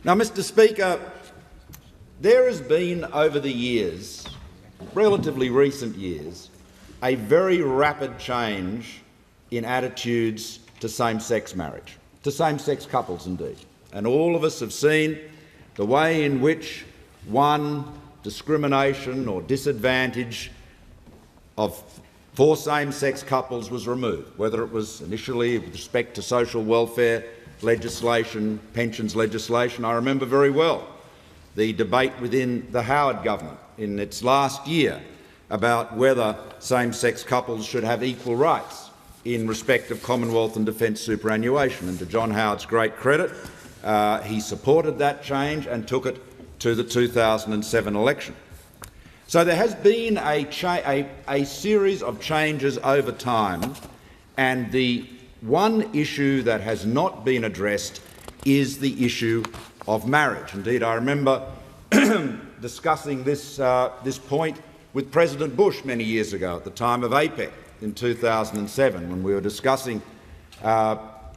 Now, Mr Speaker, there has been over the years, relatively recent years, a very rapid change in attitudes to same-sex marriage, to same-sex couples indeed. And all of us have seen the way in which one discrimination or disadvantage for same-sex couples was removed, whether it was initially with respect to social welfare legislation, pensions legislation. I remember very well the debate within the Howard government in its last year about whether same-sex couples should have equal rights in respect of Commonwealth and Defence superannuation. And to John Howard's great credit, he supported that change and took it to the 2007 election. So there has been a series of changes over time, and the one issue that has not been addressed is the issue of marriage. Indeed, I remember discussing this point with President Bush many years ago at the time of APEC in 2007, when we were discussing what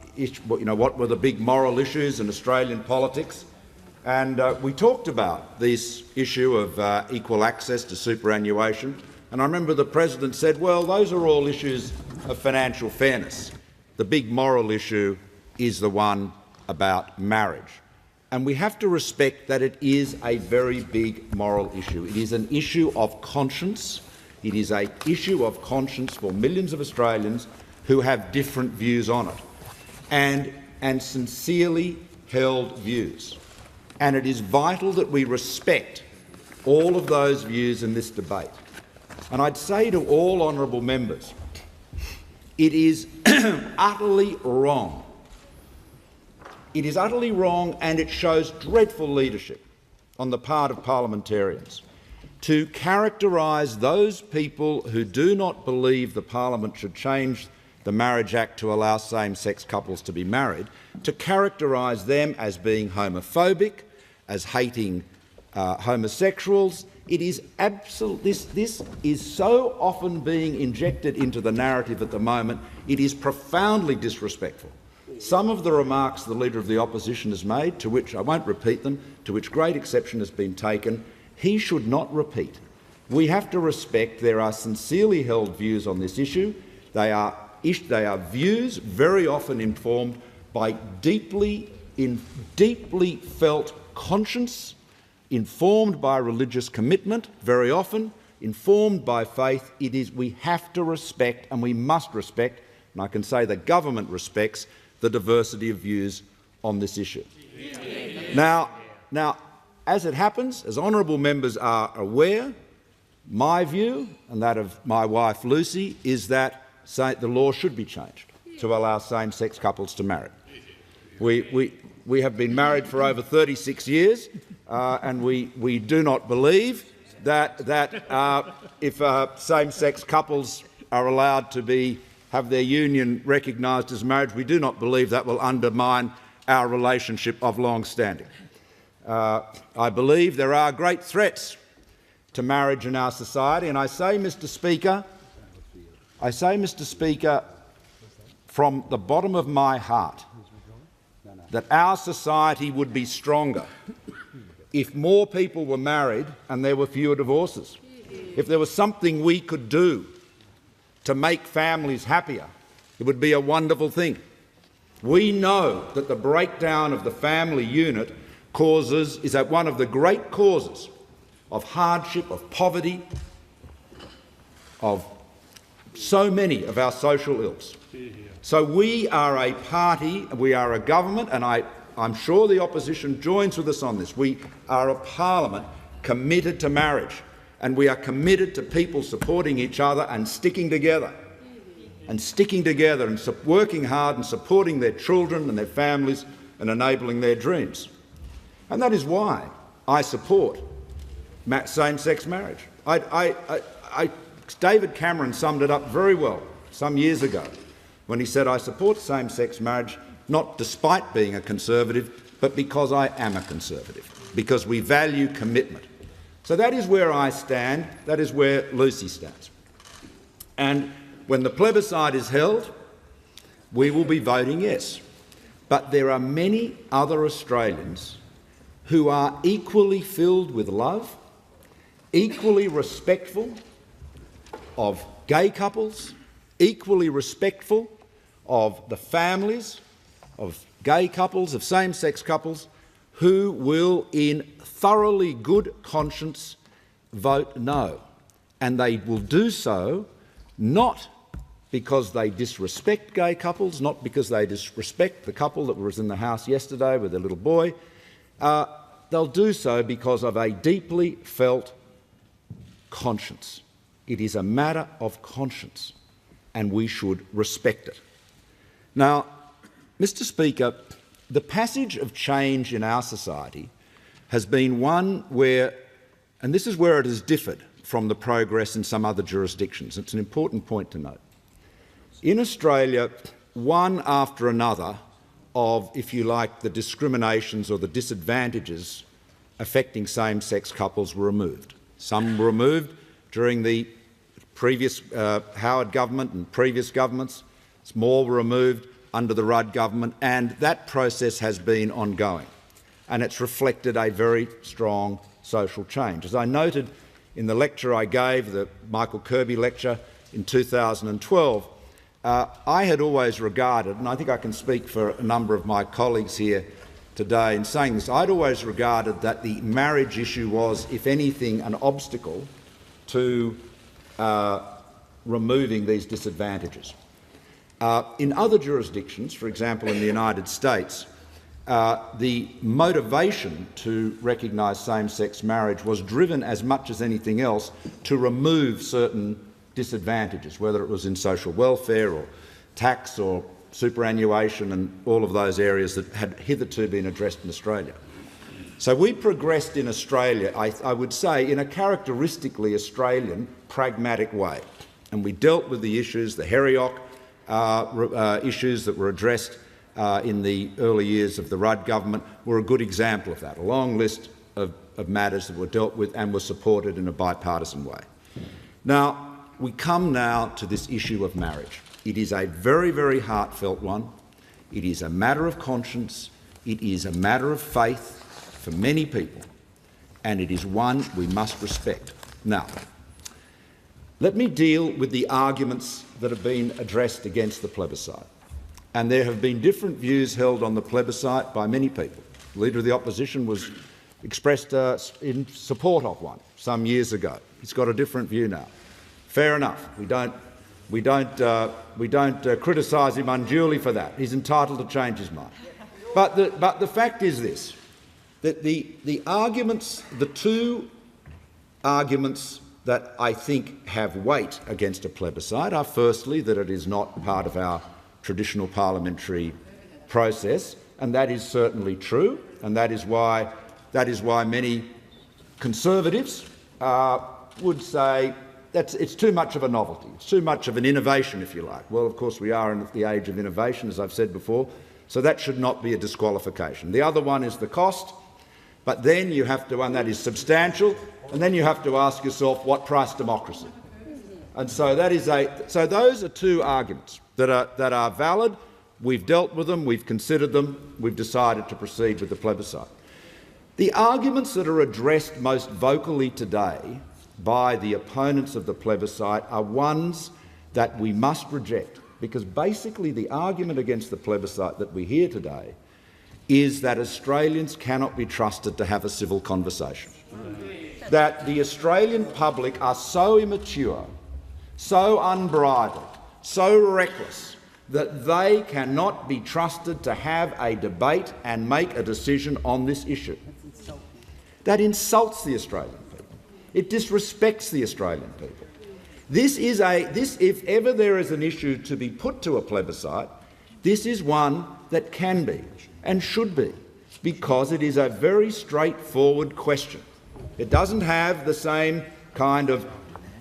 were the big moral issues in Australian politics. And we talked about this issue of equal access to superannuation. And I remember the President said, well, those are all issues of financial fairness. The big moral issue is the one about marriage. And we have to respect that it is a very big moral issue. It is an issue of conscience. It is an issue of conscience for millions of Australians who have different views on it, and sincerely held views. And it is vital that we respect all of those views in this debate. And I'd say to all honourable members, it is utterly wrong. It is utterly wrong, and it shows dreadful leadership on the part of parliamentarians to characterise those people who do not believe the parliament should change the Marriage Act to allow same-sex couples to be married, to characterise them as being homophobic, as hating homosexuals. It is this is so often being injected into the narrative at the moment. It is profoundly disrespectful. Some of the remarks the Leader of the Opposition has made, to which I won't repeat them, to which great exception has been taken, he should not repeat. We have to respect there are sincerely held views on this issue. They are views very often informed by deeply felt conscience, informed by religious commitment, very often informed by faith. We have to respect, and we must respect, and I can say the government respects, the diversity of views on this issue. Now, as it happens, as honourable members are aware, my view and that of my wife Lucy is that the law should be changed to allow same-sex couples to marry. We have been married for over 36 years, and we do not believe that if same-sex couples are allowed to have their union recognised as marriage, we do not believe that will undermine our relationship of long standing. I believe there are great threats to marriage in our society, and I say, Mr Speaker, from the bottom of my heart, that our society would be stronger if more people were married and there were fewer divorces. If there was something we could do to make families happier, it would be a wonderful thing. We know that the breakdown of the family unit is one of the great causes of hardship, of poverty, of so many of our social ills. So we are a party, we are a government, and I'm sure the opposition joins with us on this. We are a parliament committed to marriage, and we are committed to people supporting each other and sticking together, and working hard and supporting their children and their families and enabling their dreams. And that is why I support same-sex marriage. David Cameron summed it up very well some years ago when he said, I support same-sex marriage not despite being a Conservative, but because I am a Conservative, because we value commitment. So that is where I stand, that is where Lucy stands. And when the plebiscite is held, we will be voting yes. But there are many other Australians who are equally filled with love, equally respectful of gay couples, equally respectful of the families of gay couples, of same-sex couples, who will in thoroughly good conscience vote no. And they will do so not because they disrespect gay couples, not because they disrespect the couple that was in the house yesterday with their little boy. They'll do so because of a deeply felt conscience. It is a matter of conscience, and we should respect it. Now, Mr. Speaker, the passage of change in our society has been one where, and this is where it has differed from the progress in some other jurisdictions. It's an important point to note. In Australia, one after another of, if you like, the discriminations or the disadvantages affecting same-sex couples were removed. Some were removed during the previous Howard government and previous governments. More were removed under the Rudd government, and that process has been ongoing, and it's reflected a very strong social change. As I noted in the lecture I gave, the Michael Kirby lecture in 2012, I had always regarded, and I think I can speak for a number of my colleagues here today in saying this, I'd always regarded that the marriage issue was, if anything, an obstacle to removing these disadvantages. In other jurisdictions, for example in the United States, the motivation to recognise same-sex marriage was driven as much as anything else to remove certain disadvantages, whether it was in social welfare or tax or superannuation and all of those areas that had hitherto been addressed in Australia. So we progressed in Australia, I would say, in a characteristically Australian pragmatic way, and we dealt with the issues, the Heriock issues that were addressed in the early years of the Rudd government were a good example of that, a long list of matters that were dealt with and were supported in a bipartisan way. Now, we come now to this issue of marriage. It is a very, very heartfelt one. It is a matter of conscience. It is a matter of faith for many people, and it is one we must respect. Now, let me deal with the arguments that have been addressed against the plebiscite. And there have been different views held on the plebiscite by many people. The Leader of the Opposition was expressed in support of one some years ago. He's got a different view now. Fair enough. We don't criticise him unduly for that. He's entitled to change his mind. But the fact is this, that the arguments, the two arguments that I think have weight against a plebiscite are firstly that it is not part of our traditional parliamentary process, and that is certainly true, and that is why many Conservatives would say that it's too much of a novelty, it's too much of an innovation, if you like. Well, of course, we are in the age of innovation, as I've said before, so that should not be a disqualification. The other one is the cost, but then you have to, and that is substantial, and then you have to ask yourself, what price democracy? And so those are two arguments that are valid. We've dealt with them, we've considered them, we've decided to proceed with the plebiscite. The arguments that are addressed most vocally today by the opponents of the plebiscite are ones that we must reject, because basically the argument against the plebiscite that we hear today is that Australians cannot be trusted to have a civil conversation. That the Australian public are so immature, so unbridled, so reckless, that they cannot be trusted to have a debate and make a decision on this issue. That insults the Australian people. It disrespects the Australian people. If ever there is an issue to be put to a plebiscite, this is one that can be and should be, because it is a very straightforward question. It doesn't have the same kind of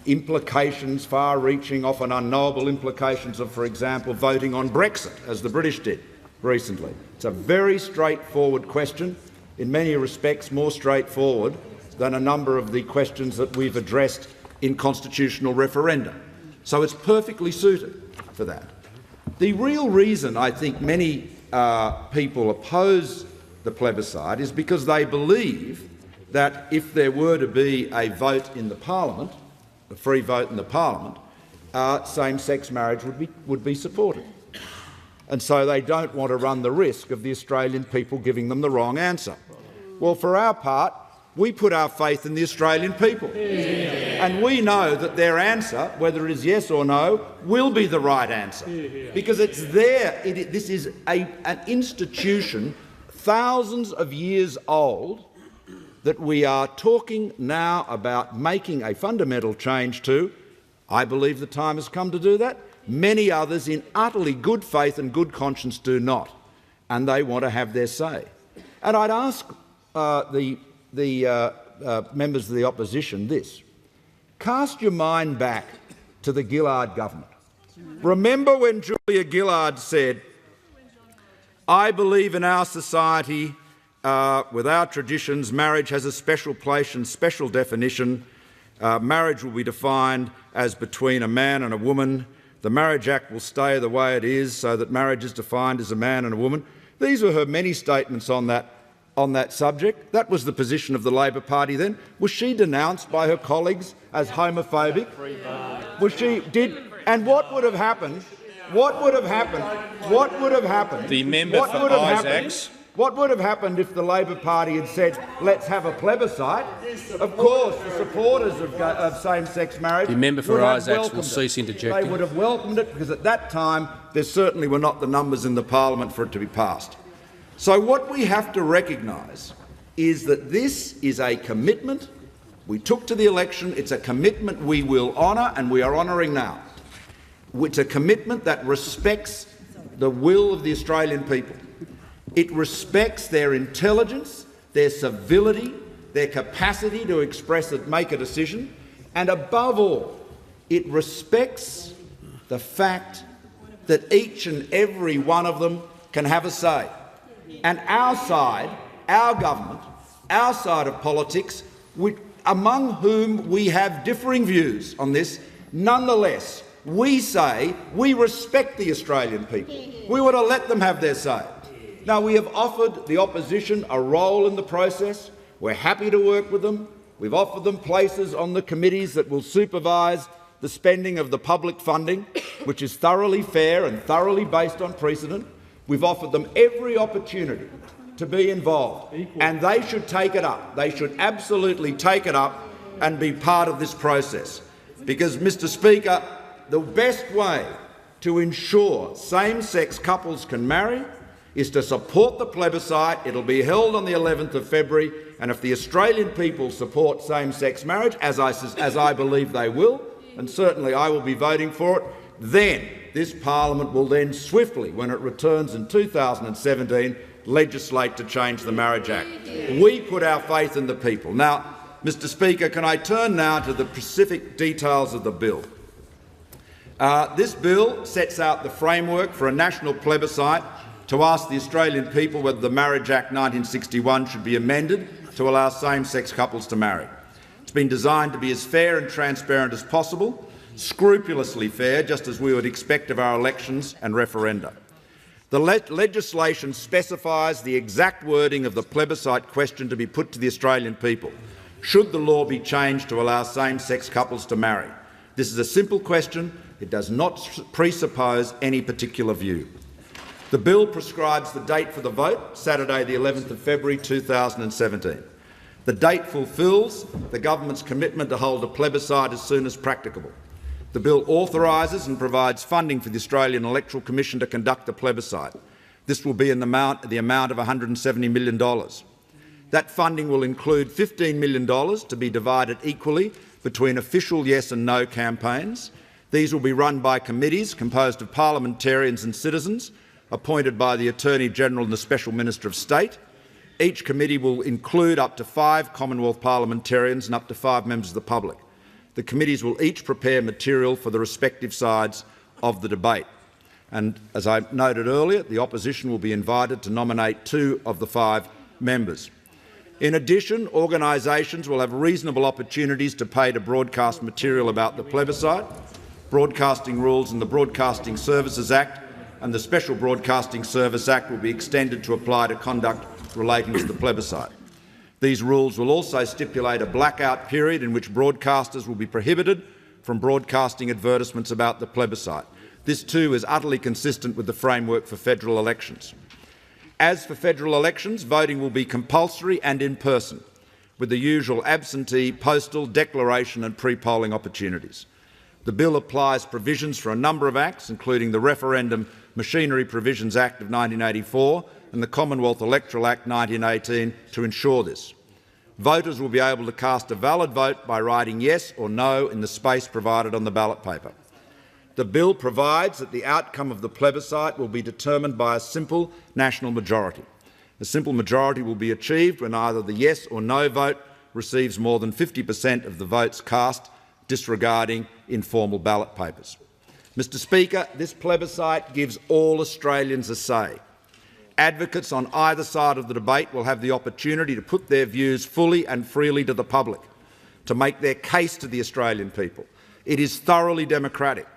implications, far-reaching, often unknowable implications of, for example, voting on Brexit, as the British did recently. It's a very straightforward question, in many respects more straightforward than a number of the questions that we've addressed in constitutional referenda. So it's perfectly suited for that. The real reason I think many people oppose the plebiscite is because they believe that if there were to be a vote in the parliament, a free vote in the parliament, same-sex marriage would be supported. And so they don't want to run the risk of the Australian people giving them the wrong answer. Well, for our part, we put our faith in the Australian people. And we know that their answer, whether it is yes or no, will be the right answer. Because it's there. This is an institution thousands of years old that we are talking now about making a fundamental change to. I believe the time has come to do that. Many others in utterly good faith and good conscience do not, and they want to have their say. And I'd ask the members of the opposition this. Cast your mind back to the Gillard government. Remember when Julia Gillard said, "I believe in our society, with our traditions, marriage has a special place and special definition. Marriage will be defined as between a man and a woman. The Marriage Act will stay the way it is so that marriage is defined as a man and a woman." These were her many statements on that subject. That was the position of the Labor Party then. Was she denounced by her colleagues as homophobic? Was she? And what would have happened? What would have happened? What would have happened? The member for Isaacs. What would have happened if the Labor Party had said, "Let's have a plebiscite"? Of course, the supporters of same-sex marriage. The member for Isaacs will cease interjecting. They would have welcomed it because at that time there certainly were not the numbers in the parliament for it to be passed. So what we have to recognise is that this is a commitment we took to the election. It's a commitment we will honour, and we are honouring now. It's a commitment that respects the will of the Australian people. It respects their intelligence, their civility, their capacity to express it, make a decision, and above all, it respects the fact that each and every one of them can have a say. And our side, our government, our side of politics, among whom we have differing views on this, nonetheless, we say we respect the Australian people. We want to let them have their say. Now, we have offered the opposition a role in the process. We're happy to work with them. We've offered them places on the committees that will supervise the spending of the public funding, which is thoroughly fair and thoroughly based on precedent. We've offered them every opportunity to be involved, and they should take it up. They should absolutely take it up and be part of this process. Because, Mr Speaker, the best way to ensure same-sex couples can marry is to support the plebiscite. It'll be held on the 11th of February, and if the Australian people support same-sex marriage, as I believe they will, and certainly I will be voting for it, then this parliament will then swiftly, when it returns in 2017, legislate to change the Marriage Act. We put our faith in the people. Now, Mr Speaker, can I turn now to the specific details of the bill? This bill sets out the framework for a national plebiscite to ask the Australian people whether the Marriage Act 1961 should be amended to allow same-sex couples to marry. It's been designed to be as fair and transparent as possible, scrupulously fair, just as we would expect of our elections and referenda. The legislation specifies the exact wording of the plebiscite question to be put to the Australian people. Should the law be changed to allow same-sex couples to marry? This is a simple question. It does not presuppose any particular view. The bill prescribes the date for the vote, Saturday the 11th of February 2017. The date fulfils the government's commitment to hold a plebiscite as soon as practicable. The bill authorises and provides funding for the Australian Electoral Commission to conduct a plebiscite. This will be in the amount of $170 million. That funding will include $15 million to be divided equally between official yes and no campaigns. These will be run by committees composed of parliamentarians and citizens, appointed by the Attorney-General and the Special Minister of State. Each committee will include up to 5 Commonwealth parliamentarians and up to 5 members of the public. The committees will each prepare material for the respective sides of the debate. And as I noted earlier, the opposition will be invited to nominate 2 of the 5 members. In addition, organisations will have reasonable opportunities to pay to broadcast material about the plebiscite. Broadcasting rules in the Broadcasting Services Act and the Special Broadcasting Service Act will be extended to apply to conduct relating to the plebiscite. These rules will also stipulate a blackout period in which broadcasters will be prohibited from broadcasting advertisements about the plebiscite. This too is utterly consistent with the framework for federal elections. As for federal elections, voting will be compulsory and in person, with the usual absentee, postal, declaration and pre-polling opportunities. The bill applies provisions for a number of acts, including the Referendum Machinery Provisions Act of 1984 and the Commonwealth Electoral Act 1918 to ensure this. Voters will be able to cast a valid vote by writing yes or no in the space provided on the ballot paper. The bill provides that the outcome of the plebiscite will be determined by a simple national majority. A simple majority will be achieved when either the yes or no vote receives more than 50% of the votes cast, disregarding informal ballot papers. Mr. Speaker, this plebiscite gives all Australians a say. Advocates on either side of the debate will have the opportunity to put their views fully and freely to the public, to make their case to the Australian people. It is thoroughly democratic.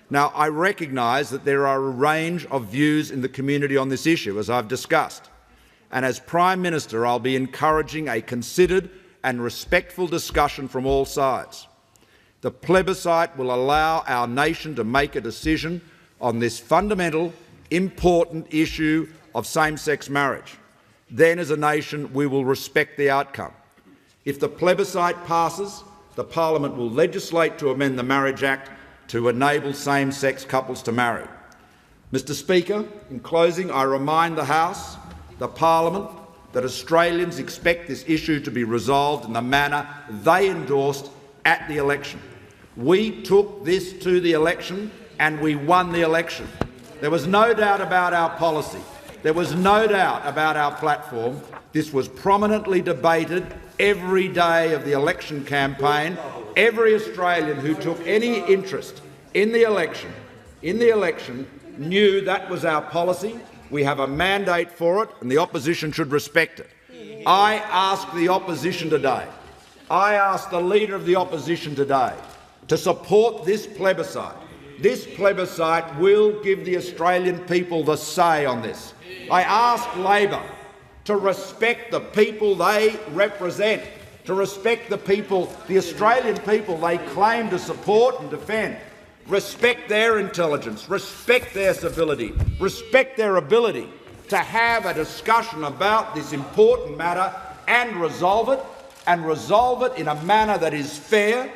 Now, I recognise that there are a range of views in the community on this issue, as I've discussed, and as Prime Minister I'll be encouraging a considered and respectful discussion from all sides. The plebiscite will allow our nation to make a decision on this fundamental, important issue of same-sex marriage. Then, as a nation, we will respect the outcome. If the plebiscite passes, the Parliament will legislate to amend the Marriage Act to enable same-sex couples to marry. Mr. Speaker, in closing, I remind the House, the Parliament, that Australians expect this issue to be resolved in the manner they endorsed at the election. We took this to the election and we won the election. There was no doubt about our policy. There was no doubt about our platform. This was prominently debated every day of the election campaign. Every Australian who took any interest in the election knew that was our policy. We have a mandate for it and the opposition should respect it. I ask the opposition today, I ask the Leader of the Opposition today to support this plebiscite. This plebiscite will give the Australian people the say on this. I ask Labor to respect the people they represent, to respect the people, the Australian people they claim to support and defend. Respect their intelligence, respect their civility, respect their ability to have a discussion about this important matter and resolve it in a manner that is fair,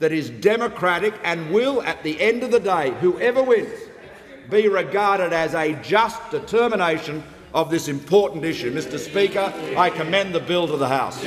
that is democratic and will, at the end of the day, whoever wins, be regarded as a just determination of this important issue. Mr. Speaker, I commend the bill to the House.